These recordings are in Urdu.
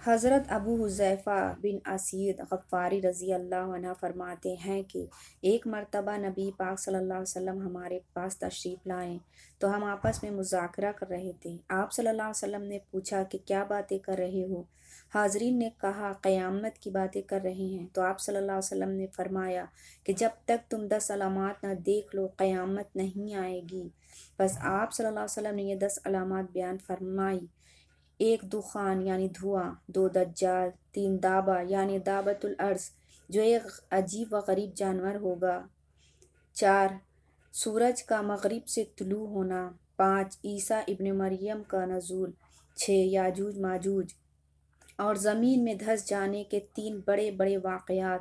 حضرت ابو حذیفہ بن اسید غفاری رضی اللہ عنہ فرماتے ہیں کہ ایک مرتبہ نبی پاک صلی اللہ علیہ وسلم ہمارے پاس تشریف لائے تو ہم آپس میں مذاکرہ کر رہے تھے۔ آپ صلی اللہ علیہ وسلم نے پوچھا کہ کیا باتیں کر رہے ہو؟ حاضرین نے کہا قیامت کی باتیں کر رہے ہیں۔ تو آپ صلی اللہ علیہ وسلم نے فرمایا کہ جب تک تم 10 علامات نہ دیکھ لو قیامت نہیں آئے گی۔ بس آپ صلی اللہ علیہ وسلم نے یہ 10 علامات بیان فرمائی: 1 دخان یعنی دھواں، 2 دجال، 3 دابہ یعنی دابۃ الارض جو ایک عجیب و غریب جانور ہوگا، 4 سورج کا مغرب سے طلوع ہونا، 5 عیسیٰ ابن مریم کا نزول، 6 یاجوج ماجوج اور زمین میں دھس جانے کے 3 بڑے بڑے واقعات،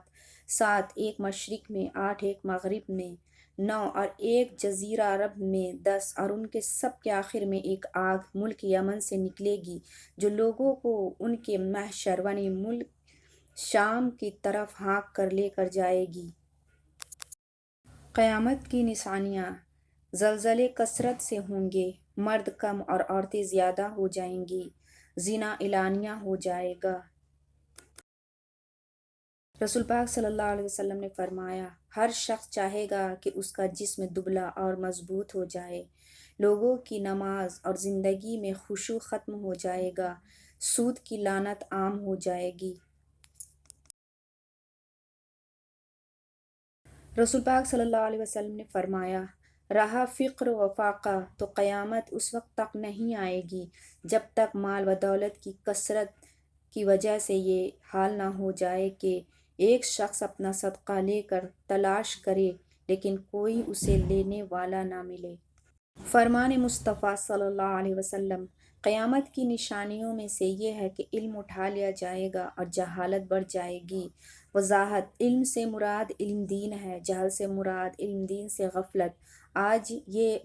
7 ایک مشرق میں، 8 ایک مغرب میں، 9 اور ایک جزیرہ عرب میں، 10 اور ان کے سب کے آخر میں ایک آگ ملک یمن سے نکلے گی جو لوگوں کو ان کے محشر یعنی ملک شام کی طرف ہانک کر لے کر جائے گی۔ قیامت کی نشانیاں: زلزلے کثرت سے ہوں گے، مرد کم اور عورتیں زیادہ ہو جائیں گی، زنا اعلانیہ ہو جائے گا۔ رسول پاک صلی اللہ علیہ وسلم نے فرمایا، ہر شخص چاہے گا کہ اس کا جسم دبلا اور مضبوط ہو جائے، لوگوں کی نماز اور زندگی میں خشوع ختم ہو جائے گا، سود کی لعنت عام ہو جائے گی۔ رسول پاک صلی اللہ علیہ وسلم نے فرمایا، رہا فقر و فاقہ تو قیامت اس وقت تک نہیں آئے گی جب تک مال و دولت کی کثرت کی وجہ سے یہ حال نہ ہو جائے کہ ایک شخص اپنا صدقہ لے کر تلاش کرے لیکن کوئی اسے لینے والا نہ ملے۔ فرمان مصطفیٰ صلی اللہ علیہ وسلم: قیامت کی نشانیوں میں سے یہ ہے کہ علم اٹھا لیا جائے گا اور جہالت بڑھ جائے گی۔ وضاحت: علم سے مراد علم دین ہے، جہل سے مراد علم دین سے غفلت۔ آج یہ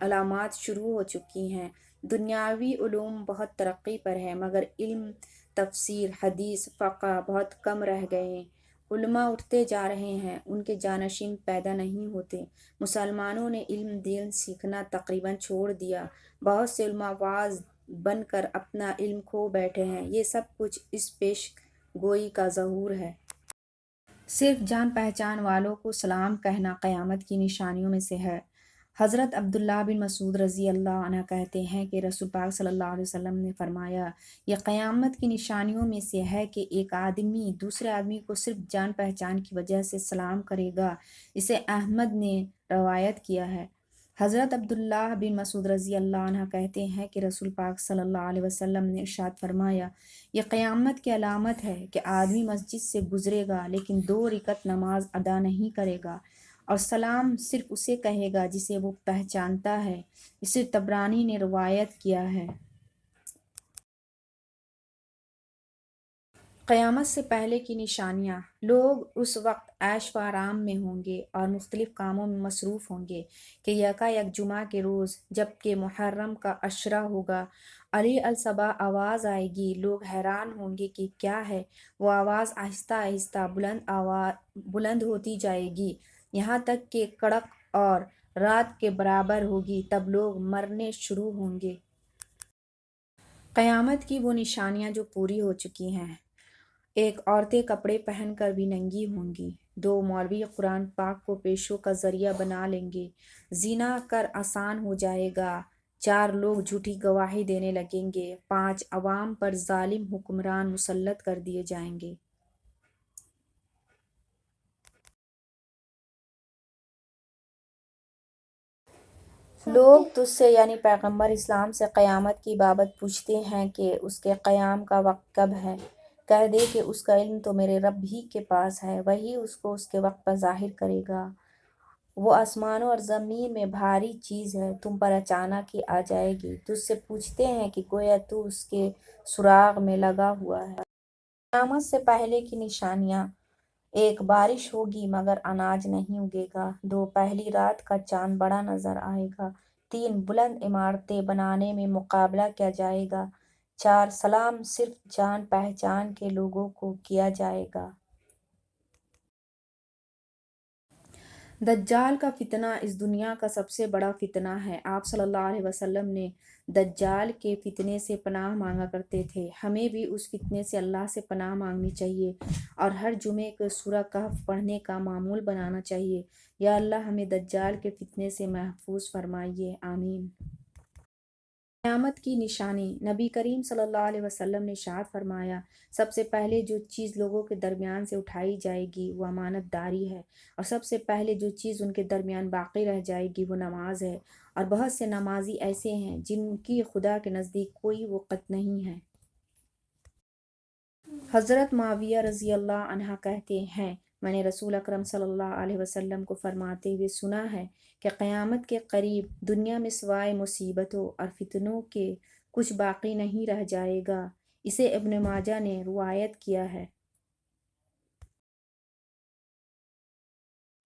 علامات شروع ہو چکی ہیں۔ دنیاوی علوم بہت ترقی پر ہے مگر علم تفسیر، حدیث، فقہ بہت کم رہ گئے۔ علماء اٹھتے جا رہے ہیں، ان کے جانشین پیدا نہیں ہوتے۔ مسلمانوں نے علم دین سیکھنا تقریباً چھوڑ دیا، بہت سے علماء واعظ بن کر اپنا علم کھو بیٹھے ہیں۔ یہ سب کچھ اس پیش گوئی کا ظہور ہے۔ صرف جان پہچان والوں کو سلام کہنا قیامت کی نشانیوں میں سے ہے۔ حضرت عبداللہ بن مسعود رضی اللہ عنہ کہتے ہیں کہ رسول پاک صلی اللہ علیہ وسلم نے فرمایا، یہ قیامت کی نشانیوں میں سے ہے کہ ایک آدمی دوسرے آدمی کو صرف جان پہچان کی وجہ سے سلام کرے گا۔ اسے احمد نے روایت کیا ہے۔ حضرت عبداللہ بن مسعود رضی اللہ عنہ کہتے ہیں کہ رسول پاک صلی اللہ علیہ وسلم نے ارشاد فرمایا، یہ قیامت کی علامت ہے کہ آدمی مسجد سے گزرے گا لیکن 2 رکعت نماز ادا نہیں کرے گا اور سلام صرف اسے کہے گا جسے وہ پہچانتا ہے۔ اسے طبرانی نے روایت کیا ہے۔ قیامت سے پہلے کی نشانیاں: لوگ اس وقت عیش و آرام میں ہوں گے اور مختلف کاموں میں مصروف ہوں گے کہ یکا یک جمعہ کے روز جب کہ محرم کا عشرہ ہوگا، علی الصبح آواز آئے گی، لوگ حیران ہوں گے کہ کیا ہے، وہ آواز آہستہ آہستہ بلند ہوتی جائے گی یہاں تک کہ کڑک اور رات کے برابر ہوگی، تب لوگ مرنے شروع ہوں گے۔ قیامت کی وہ نشانیاں جو پوری ہو چکی ہیں: 1 عورتیں کپڑے پہن کر بھی ننگی ہوں گی، 2 مولوی قرآن پاک کو پیشوں کا ذریعہ بنا لیں گے، زنا کر آسان ہو جائے گا، 4 لوگ جھوٹی گواہی دینے لگیں گے، 5 عوام پر ظالم حکمران مسلط کر دیے جائیں گے۔ لوگ تجھ سے یعنی پیغمبر اسلام سے قیامت کی بابت پوچھتے ہیں کہ اس کے قیام کا وقت کب ہے؟ کہہ دے کہ اس کا علم تو میرے رب ہی کے پاس ہے، وہی اس کو اس کے وقت پر ظاہر کرے گا۔ وہ آسمانوں اور زمین میں بھاری چیز ہے، تم پر اچانک ہی آ جائے گی۔ تجھ سے پوچھتے ہیں کہ گویا تو اس کے سراغ میں لگا ہوا ہے۔ قیامت سے پہلے کی نشانیاں: 1 بارش ہوگی مگر اناج نہیں اگے گا، 2 پہلی رات کا چاند بڑا نظر آئے گا، 3 بلند عمارتیں بنانے میں مقابلہ کیا جائے گا، 4 سلام صرف جان پہچان کے لوگوں کو کیا جائے گا۔ دجال کا فتنہ اس دنیا کا سب سے بڑا فتنہ ہے۔ آپ صلی اللہ علیہ وسلم نے دجال کے فتنے سے پناہ مانگا کرتے تھے۔ ہمیں بھی اس فتنے سے اللہ سے پناہ مانگنی چاہیے اور ہر جمعے کو سورہ کہف پڑھنے کا معمول بنانا چاہیے۔ یا اللہ ہمیں دجال کے فتنے سے محفوظ فرمائیے، آمین۔ قیامت کی نشانی۔ نبی کریم صلی اللہ علیہ وسلم نے ارشاد فرمایا، سب سے پہلے جو چیز لوگوں کے درمیان سے اٹھائی جائے گی وہ امانت داری ہے، اور سب سے پہلے جو چیز ان کے درمیان باقی رہ جائے گی وہ نماز ہے، اور بہت سے نمازی ایسے ہیں جن کی خدا کے نزدیک کوئی وقت نہیں ہے۔ حضرت معاویہ رضی اللہ عنہ کہتے ہیں، میں نے رسول اکرم صلی اللہ علیہ وسلم کو فرماتے ہوئے سنا ہے کہ قیامت کے قریب دنیا میں سوائے مصیبتوں اور فتنوں کے کچھ باقی نہیں رہ جائے گا۔ اسے ابن ماجہ نے روایت کیا ہے۔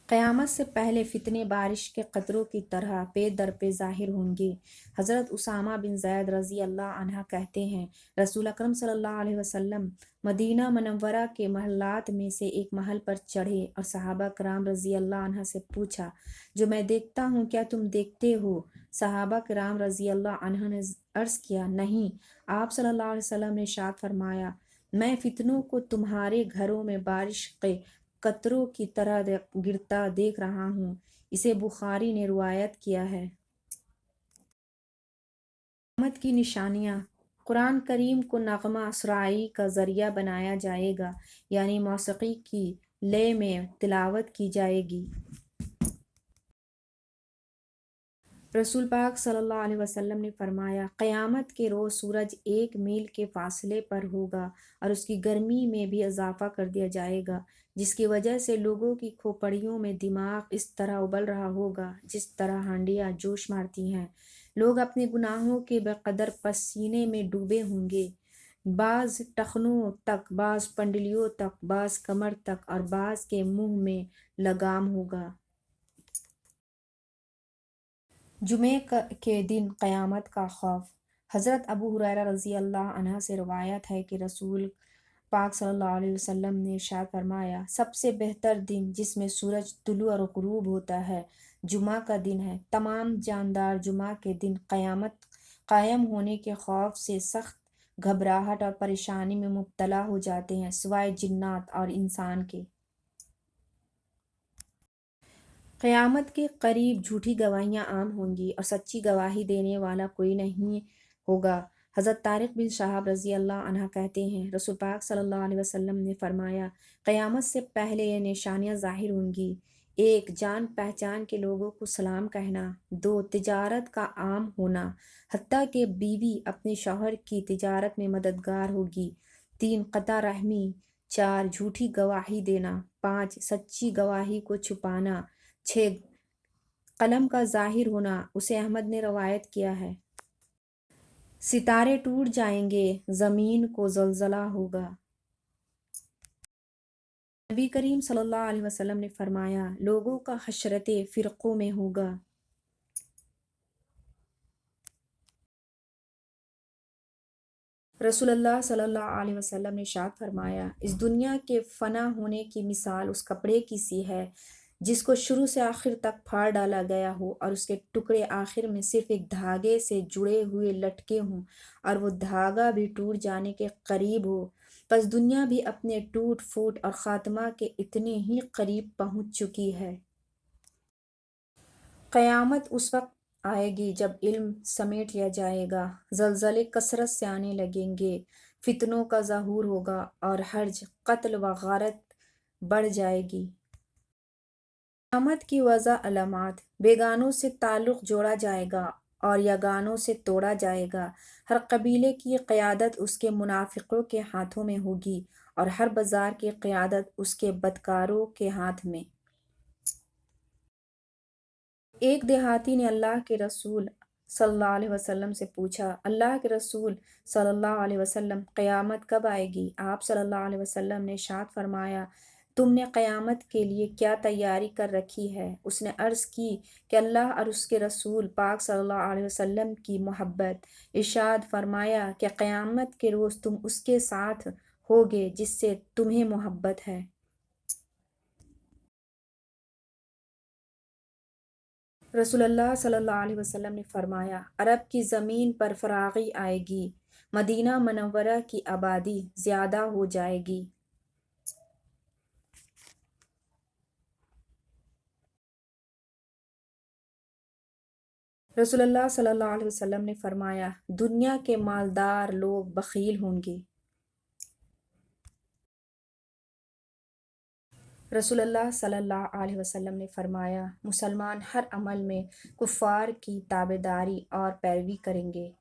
قیامت سے پہلے فتنے بارش کے قطروں کی طرح پے در پے ظاہر ہوں گے۔ حضرت اسامہ بن زید رضی اللہ عنہ کہتے ہیں، رسول اکرم صلی اللہ علیہ وسلم مدینہ منورہ کے محلات میں سے ایک محل پر چڑھے اور صحابہ کرام رضی اللہ عنہ سے پوچھا، جو میں دیکھتا ہوں کیا تم دیکھتے ہو؟ صحابہ کرام رضی اللہ عنہ نے عرض کیا، نہیں۔ آپ صلی اللہ علیہ وسلم نے ارشاد فرمایا، میں فتنوں کو تمہارے گھروں میں بارش کے قطروں کی طرح گرتا دیکھ رہا ہوں۔ اسے بخاری نے روایت کیا ہے۔ قیامت کی نشانیاں۔ قرآن کریم کو نغمہ سرائی کا ذریعہ بنایا جائے گا، یعنی موسیقی کی لے میں تلاوت کی جائے گی۔ رسول پاک صلی اللہ علیہ وسلم نے فرمایا، قیامت کے روز سورج 1 میل کے فاصلے پر ہوگا اور اس کی گرمی میں بھی اضافہ کر دیا جائے گا، جس کی وجہ سے لوگوں کی کھوپڑیوں میں دماغ اس طرح ابل رہا ہوگا جس طرح ہانڈیاں جوش مارتی ہیں۔ لوگ اپنے گناہوں کے بقدر پسینے میں ڈوبے ہوں گے، بعض ٹخنوں تک، بعض پنڈلیوں تک، بعض کمر تک اور بعض کے منہ میں لگام ہوگا۔ جمعے کے دن قیامت کا خوف۔ حضرت ابو ہریرہ رضی اللہ عنہ سے روایت ہے کہ رسول پاک صلی اللہ علیہ وسلم نے ارشاد فرمایا، سب سے بہتر دن جس میں سورج طلوع اور غروب ہوتا ہے جمعہ کا دن ہے۔ تمام جاندار جمعہ کے دن قیامت قائم ہونے کے خوف سے سخت گھبراہٹ اور پریشانی میں مبتلا ہو جاتے ہیں، سوائے جنات اور انسان کے۔ قیامت کے قریب جھوٹی گواہیاں عام ہوں گی اور سچی گواہی دینے والا کوئی نہیں ہوگا۔ حضرت طارق بن شہاب رضی اللہ عنہ کہتے ہیں، رسول پاک صلی اللہ علیہ وسلم نے فرمایا، قیامت سے پہلے یہ نشانیاں ظاہر ہوں گی: 1 جان پہچان کے لوگوں کو سلام کہنا۔ 2 تجارت کا عام ہونا، حتیٰ کہ بیوی اپنے شوہر کی تجارت میں مددگار ہوگی۔ 3 قطع رحمی۔ 4 جھوٹی گواہی دینا۔ 5 سچی گواہی کو چھپانا۔ 6 قلم کا ظاہر ہونا۔ اسے احمد نے روایت کیا ہے۔ ستارے ٹوٹ جائیں گے، زمین کو زلزلہ ہوگا۔ نبی کریم صلی اللہ علیہ وسلم نے فرمایا، لوگوں کا حشرتے فرقوں میں ہوگا۔ رسول اللہ صلی اللہ علیہ وسلم نے ارشاد فرمایا، اس دنیا کے فنا ہونے کی مثال اس کپڑے کی سی ہے جس کو شروع سے آخر تک پھاڑ ڈالا گیا ہو اور اس کے ٹکڑے آخر میں صرف ایک دھاگے سے جڑے ہوئے لٹکے ہوں اور وہ دھاگا بھی ٹوٹ جانے کے قریب ہو۔ پس دنیا بھی اپنے ٹوٹ پھوٹ اور خاتمہ کے اتنے ہی قریب پہنچ چکی ہے۔ قیامت اس وقت آئے گی جب علم سمیٹ لیا جائے گا، زلزلے کثرت سے آنے لگیں گے، فتنوں کا ظہور ہوگا اور حرج، قتل و غارت بڑھ جائے گی۔ قیامت کی واضح علامات: بیگانوں سے تعلق جوڑا جائے گا اور یگانوں سے توڑا جائے گا۔ ہر قبیلے کی قیادت اس کے منافقوں کے ہاتھوں میں ہوگی اور ہر بازار کی قیادت اس کے بدکاروں کے ہاتھ میں۔ ایک دیہاتی نے اللہ کے رسول صلی اللہ علیہ وسلم سے پوچھا، اللہ کے رسول صلی اللہ علیہ وسلم، قیامت کب آئے گی؟ آپ صلی اللہ علیہ وسلم نے ارشاد فرمایا، تم نے قیامت کے لیے کیا تیاری کر رکھی ہے؟ اس نے عرض کی کہ اللہ اور اس کے رسول پاک صلی اللہ علیہ وسلم کی محبت۔ ارشاد فرمایا کہ قیامت کے روز تم اس کے ساتھ ہوگے جس سے تمہیں محبت ہے۔ رسول اللہ صلی اللہ علیہ وسلم نے فرمایا، عرب کی زمین پر فراغی آئے گی، مدینہ منورہ کی آبادی زیادہ ہو جائے گی۔ رسول اللہ صلی اللہ علیہ وسلم نے فرمایا، دنیا کے مالدار لوگ بخیل ہوں گے۔ رسول اللہ صلی اللہ علیہ وسلم نے فرمایا، مسلمان ہر عمل میں کفار کی تابعداری اور پیروی کریں گے۔